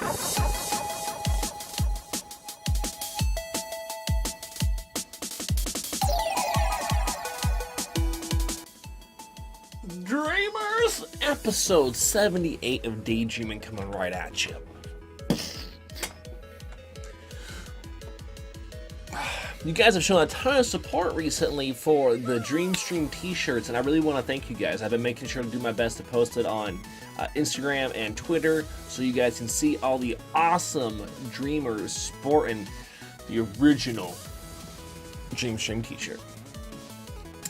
Dreamers, episode 78 of Daydreaming coming right at you. You guys have shown a ton of support recently for the Dream Stream t-shirts, and I really want to thank you guys. I've been making sure to do my best to post it on Instagram and Twitter so you guys can see all the awesome Dreamers sporting the original Dream Stream t-shirt.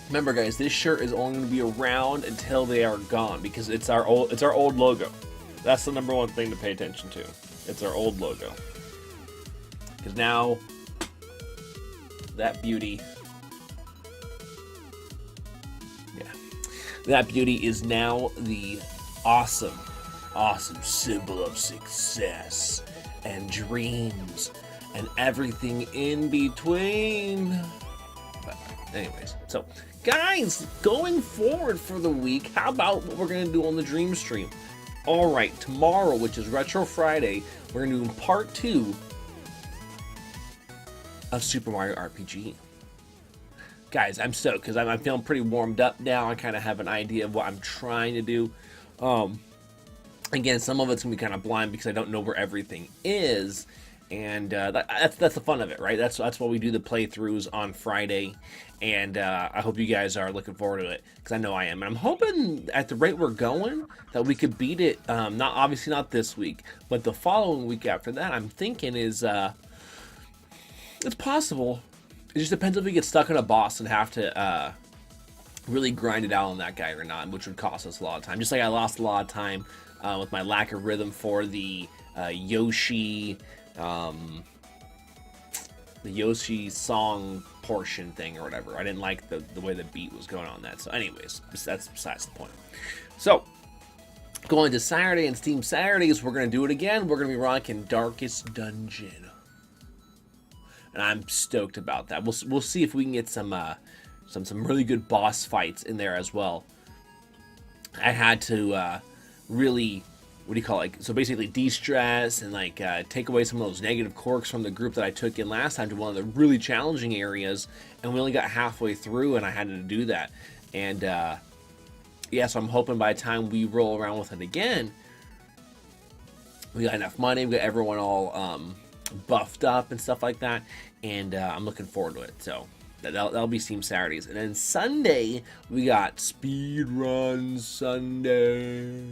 Remember, guys, this shirt is only going to be around until they are gone because it's our old logo. That's the number one thing to pay attention to. It's our old logo. Because now that beauty is now the awesome symbol of success and dreams and everything in between. But anyways, so guys, going forward for the week, how about what we're going to do on the Dream Stream? All right, tomorrow, which is Retro Friday, we're going to do part 2 of Super Mario RPG. Guys, I'm stoked because I'm feeling pretty warmed up now. I kind of have an idea of what I'm trying to do. Again, some of it's going to be kind of blind because I don't know where everything is. And that's the fun of it, right? That's why we do the playthroughs on Friday, and I hope you guys are looking forward to it because I know I am. And I'm hoping at the rate we're going that we could beat it. Obviously not this week, but the following week after that. I'm thinking is it's possible. It just depends if we get stuck on a boss and have to really grind it out on that guy or not, which would cost us a lot of time. Just like I lost a lot of time with my lack of rhythm for the Yoshi. The Yoshi song portion thing or whatever. I didn't like the way the beat was going on that. So anyways, that's besides the point. So going to Saturday and Steam Saturdays, we're going to do it again. We're going to be rocking Darkest Dungeon. And I'm stoked about that. We'll see if we can get some really good boss fights in there as well. I had to really, what do you call it? So basically de-stress and take away some of those negative quirks from the group that I took in last time to one of the really challenging areas, and we only got halfway through and I had to do that. And yeah, so I'm hoping by the time we roll around with it again, we got enough money, we got everyone all buffed up and stuff like that, and I'm looking forward to it. So that'll be Steam Saturdays. And then Sunday, we got Speedrun Sunday.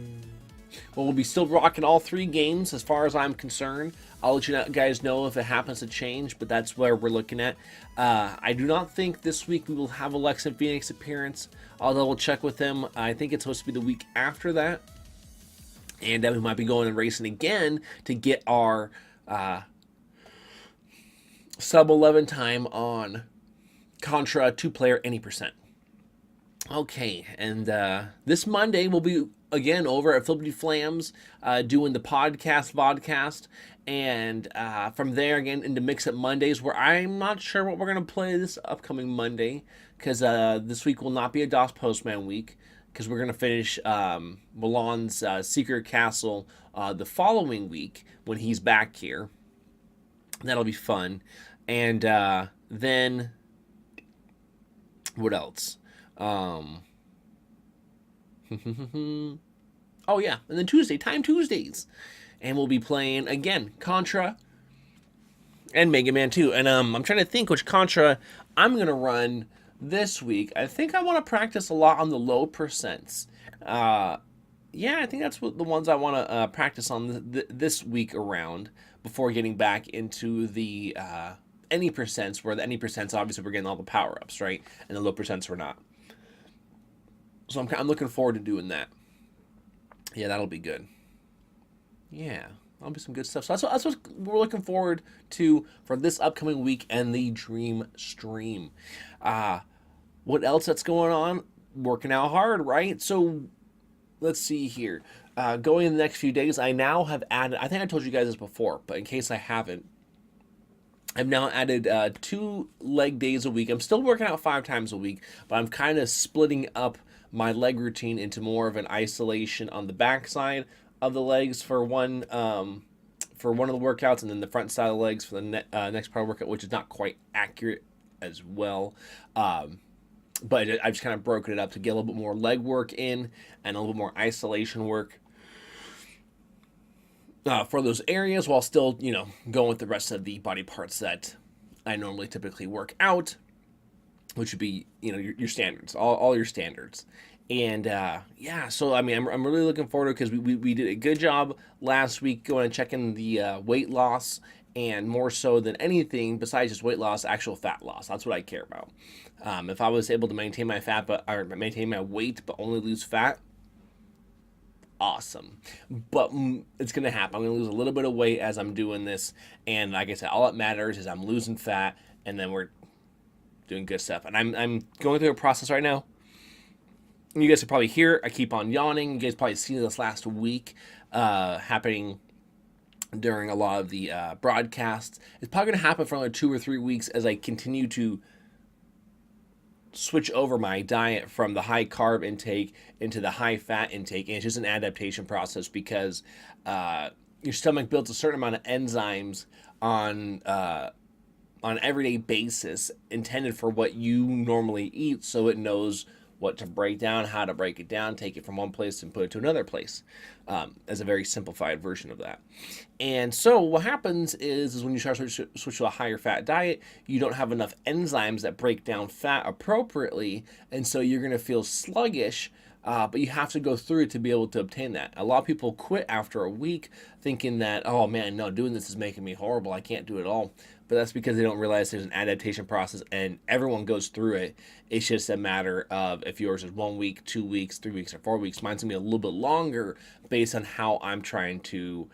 Well, we'll be still rocking all 3 games as far as I'm concerned. I'll let you guys know if it happens to change, but that's where we're looking at. I do not think this week we will have a Lex and Phoenix appearance, although we'll check with them. I think it's supposed to be the week after that. And we might be going and racing again to get our sub 11 time on Contra 2-player any percent. Okay, and this Monday we'll be again over at Flippity Flams doing the vodcast, and from there again into Mix Up Mondays, where I'm not sure what we're going to play this upcoming Monday, because this week will not be a DOS Postman week, because we're going to finish Milan's Secret Castle the following week when he's back here. That'll be fun. And then what else? Oh yeah, and then Time Tuesdays, and we'll be playing again Contra and Mega Man 2. And I'm trying to think which Contra I'm gonna run this week. I think I want to practice a lot on the low percents. Yeah, I think that's what the ones I want to practice on this week around before getting back into the any percents, where the any percents obviously we're getting all the power ups, right, and the low percents we're not. So I'm looking forward to doing that. Yeah, that'll be good. Yeah, that'll be some good stuff. So that's what we're looking forward to for this upcoming week and the Dream Stream. What else that's going on? Working out hard, right? So let's see here. Going in the next few days, I now have added, I think I told you guys this before, but in case I haven't, I've now added 2 leg days a week. I'm still working out 5 times a week, but I'm kind of splitting up my leg routine into more of an isolation on the backside of the legs for one for one of the workouts, and then the front side of the legs for the next part of the workout, which is not quite accurate as well. But I've just kind of broken it up to get a little bit more leg work in and a little bit more isolation work for those areas, while still, going with the rest of the body parts that I normally typically work out, which would be, your standards, all your standards. And yeah, so I mean, I'm really looking forward to it, because we did a good job last week going and checking the weight loss, and more so than anything besides just weight loss, actual fat loss. That's what I care about. If I was able to maintain my maintain my weight but only lose fat, awesome. But it's gonna happen. I'm gonna lose a little bit of weight as I'm doing this, and like I said, all that matters is I'm losing fat, and then we're doing good stuff. And I'm going through a process right now. You guys can probably hear I keep on yawning. You guys probably seen this last week happening during a lot of the broadcasts. It's probably going to happen for another 2 or 3 weeks as I continue to switch over my diet from the high carb intake into the high fat intake. And it's just an adaptation process, because your stomach builds a certain amount of enzymes on an everyday basis intended for what you normally eat, so it knows what to break down, how to break it down, take it from one place and put it to another place, as a very simplified version of that. And so what happens is when you start to switch to a higher fat diet, you don't have enough enzymes that break down fat appropriately, and so you're going to feel sluggish, but you have to go through it to be able to obtain that. A lot of people quit after a week thinking that, oh man, no, doing this is making me horrible, I can't do it all. But that's because they don't realize there's an adaptation process, and everyone goes through it. It's just a matter of if yours is 1 week, 2 weeks, 3 weeks, or 4 weeks. Mine's gonna be a little bit longer based on how I'm trying to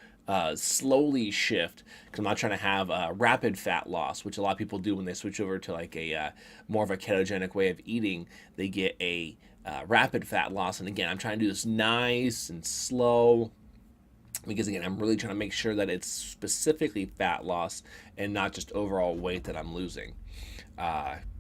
slowly shift, because I'm not trying to have rapid fat loss, which a lot of people do when they switch over to like a more of a ketogenic way of eating. They get a rapid fat loss, and again, I'm trying to do this nice and slow, because again, I'm really trying to make sure that it's specifically fat loss and not just overall weight that I'm losing,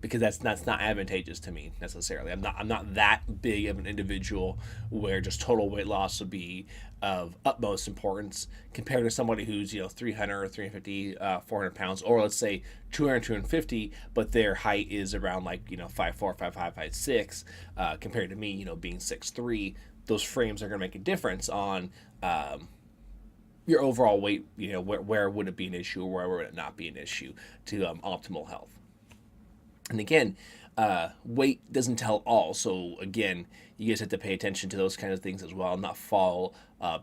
because that's not advantageous to me necessarily. I'm not that big of an individual where just total weight loss would be of utmost importance compared to somebody who's 300 or 350, 400 pounds, or let's say 200, 250, but their height is around like 5'4", 5'5", 5'6", compared to me being 6'3". Those frames are going to make a difference on your overall weight, where would it be an issue, or where would it not be an issue to optimal health. And again, weight doesn't tell all. So again, you guys have to pay attention to those kind of things as well, not fall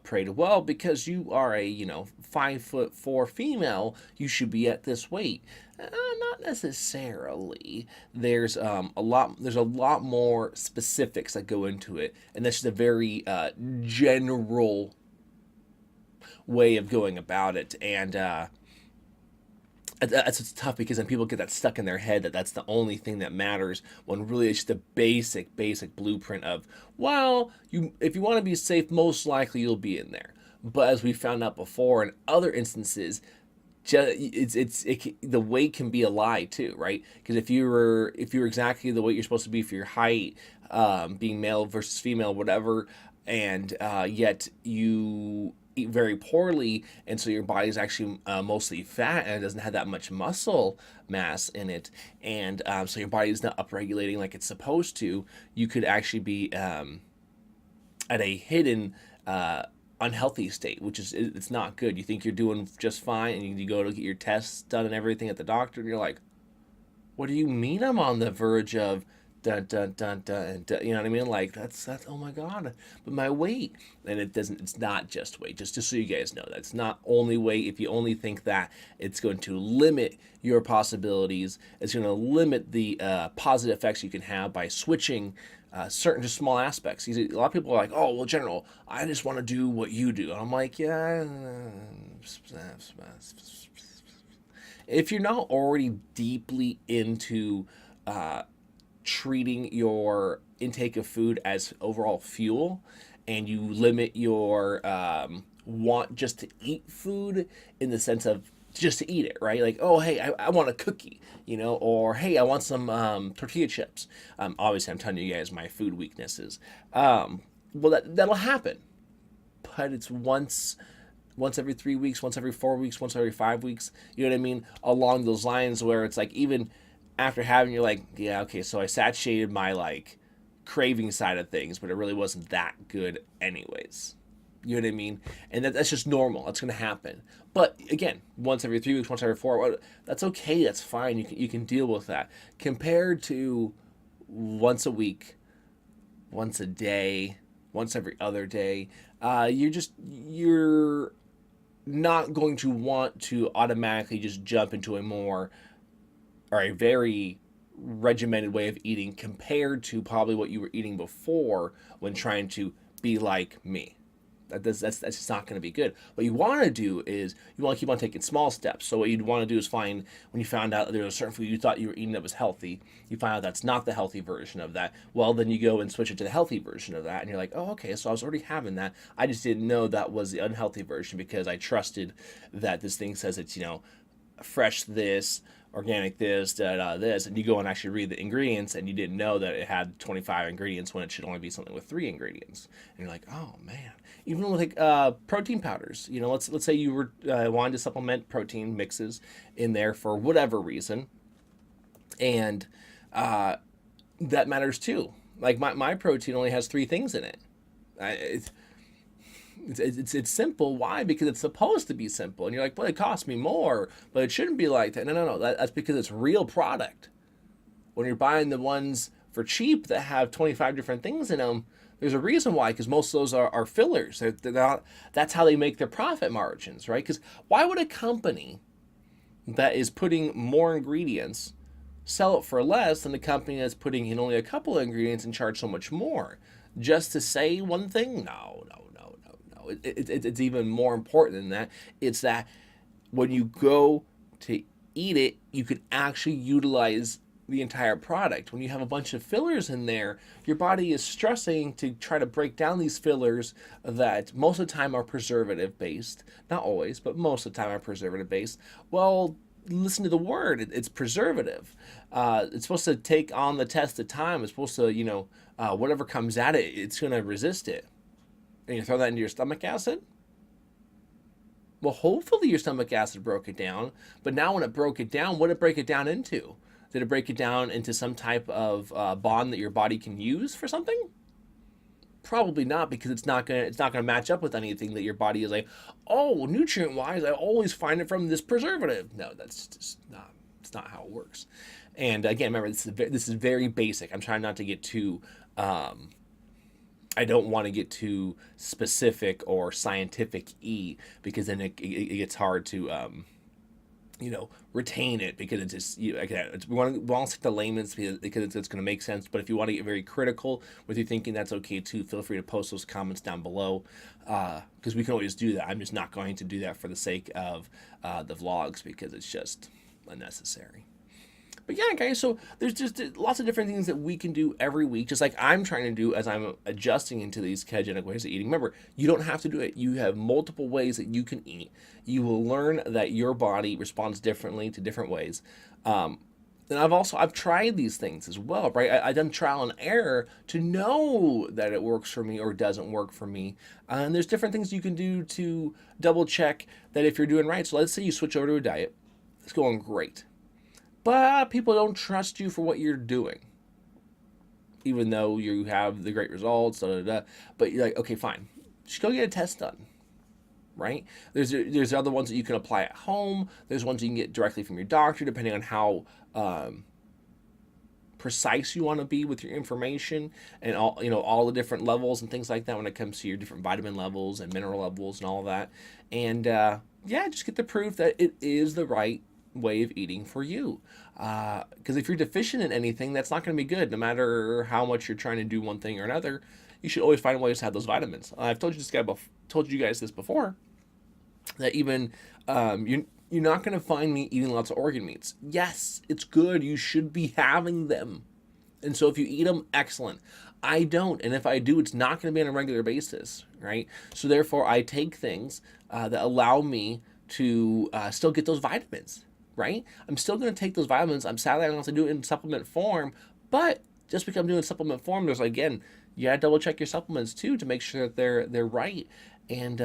prey to, well, because you are a 5'4" female, you should be at this weight. Not necessarily. There's a lot more specifics that go into it, and that's just a very general way of going about it. And it's tough, because then people get that stuck in their head that that's the only thing that matters, when really it's just a basic blueprint of, well, if you want to be safe, most likely you'll be in there. But as we found out before in other instances, the weight can be a lie too, right? Because if you're exactly the weight you're supposed to be for your height, being male versus female, whatever, and yet you eat very poorly, and so your body's actually mostly fat, and it doesn't have that much muscle mass in it, and so your body's not upregulating like it's supposed to, you could actually be at a hidden unhealthy state, which is, it's not good. You think you're doing just fine, and you go to get your tests done and everything at the doctor, and you're like, what do you mean I'm on the verge of dun dun dun dun, dun, you know what I mean? Like that's oh my god, but my weight. And it's not just weight, just so you guys know, that's not only weight. If you only think that, it's going to limit your possibilities, it's going to limit the positive effects you can have by switching certain just small aspects. A lot of people are like, oh well, General, I just want to do what you do, and I'm like, yeah, if you're not already deeply into treating your intake of food as overall fuel, and you limit your want just to eat food in the sense of just to eat it, right? Like, oh, hey, I want a cookie, or hey, I want some tortilla chips. Obviously, I'm telling you guys my food weaknesses. Well, that'll happen, but it's once once every 3 weeks, once every 4 weeks, once every 5 weeks. You know what I mean? Along those lines, where it's like even after having, you're like, yeah, okay, so I satiated my like craving side of things, but it really wasn't that good anyways. You know what I mean? And that's just normal. That's going to happen. But again, once every 3 weeks, once every four, that's okay. That's fine. You can deal with that. Compared to once a week, once a day, once every other day, you're not going to want to automatically just jump into a more or a very regimented way of eating compared to probably what you were eating before when trying to be like me. That's just not going to be good. What you want to do is you want to keep on taking small steps. So what you'd want to do is find, when you found out that there was a certain food you thought you were eating that was healthy, you find out that's not the healthy version of that. Well, then you go and switch it to the healthy version of that, and you're like, oh, okay, so I was already having that. I just didn't know that was the unhealthy version because I trusted that this thing says it's, fresh this, organic this, this, and you go and actually read the ingredients, and you didn't know that it had 25 ingredients when it should only be something with 3 ingredients. And you're like, oh man. Even with like protein powders, let's say you were wanting to supplement protein mixes in there for whatever reason, and that matters too. Like my protein only has 3 things in it. It's simple. Why? Because it's supposed to be simple. And you're like, well, it costs me more, but it shouldn't be like that. No. That's because it's real product. When you're buying the ones for cheap that have 25 different things in them, there's a reason why, because most of those are fillers. They're not, that's how they make their profit margins, right? Because why would a company that is putting more ingredients sell it for less than the company that's putting in only a couple of ingredients and charge so much more? Just to say one thing? No. It's even more important than that. It's that when you go to eat it, you can actually utilize the entire product. When you have a bunch of fillers in there, your body is stressing to try to break down these fillers that most of the time are preservative based. Not always, but most of the time are preservative based. Well, listen to the word. It's preservative. It's supposed to take on the test of time. It's supposed to, whatever comes at it, it's going to resist it. And you throw that into your stomach acid? Well, hopefully your stomach acid broke it down. But now when it broke it down, what did it break it down into? Did it break it down into some type of bond that your body can use for something? Probably not, because it's not gonna match up with anything that your body is like, oh, nutrient wise, I always find it from this preservative. No, that's just not. It's not how it works. And again, remember, this is very basic. I'm trying not to get too. I don't want to get too specific or scientific-y, because then it gets hard to retain it, because it's just, again, we want to stick to layman's because it's going to make sense. But if you want to get very critical with your thinking, that's okay too. Feel free to post those comments down below, because we can always do that. I'm just not going to do that for the sake of the vlogs, because it's just unnecessary. But yeah, guys, so there's just lots of different things that we can do every week, just like I'm trying to do as I'm adjusting into these ketogenic ways of eating. Remember, you don't have to do it. You have multiple ways that you can eat. You will learn that your body responds differently to different ways. And I've tried these things as well, right? I've done trial and error to know that it works for me or doesn't work for me. And there's different things you can do to double check that if you're doing right. So let's say you switch over to a diet. It's going great. But people don't trust you for what you're doing, even though you have the great results. But you're like, okay, fine, just go get a test done, right? There's other ones that you can apply at home. There's ones you can get directly from your doctor, depending on how precise you want to be with your information, and all the different levels and things like that when it comes to your different vitamin levels and mineral levels and all of that. And just get the proof that it is the right way of eating for you, because if you're deficient in anything, that's not going to be good. No matter how much you're trying to do one thing or another, you should always find ways to have those vitamins. I've told you guys this before, that even you're not going to find me eating lots of organ meats. Yes, it's good. You should be having them, and so if you eat them, excellent. I don't, and if I do, it's not going to be on a regular basis, right? So therefore, I take things that allow me to still get those vitamins. Right? I'm still going to take those vitamins. I'm sadly, I don't have to do it in supplement form, but just because I'm doing supplement form, there's, again, you got to double check your supplements too to make sure that they're right. And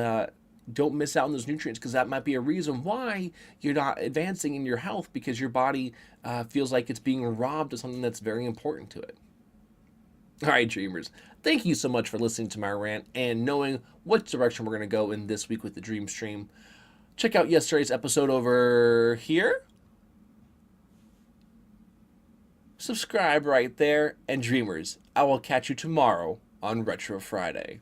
don't miss out on those nutrients, because that might be a reason why you're not advancing in your health, because your body feels like it's being robbed of something that's very important to it. All right, dreamers. Thank you so much for listening to my rant and knowing what direction we're going to go in this week with the Dream Stream. Check out yesterday's episode over here. Subscribe right there. And dreamers, I will catch you tomorrow on Retro Friday.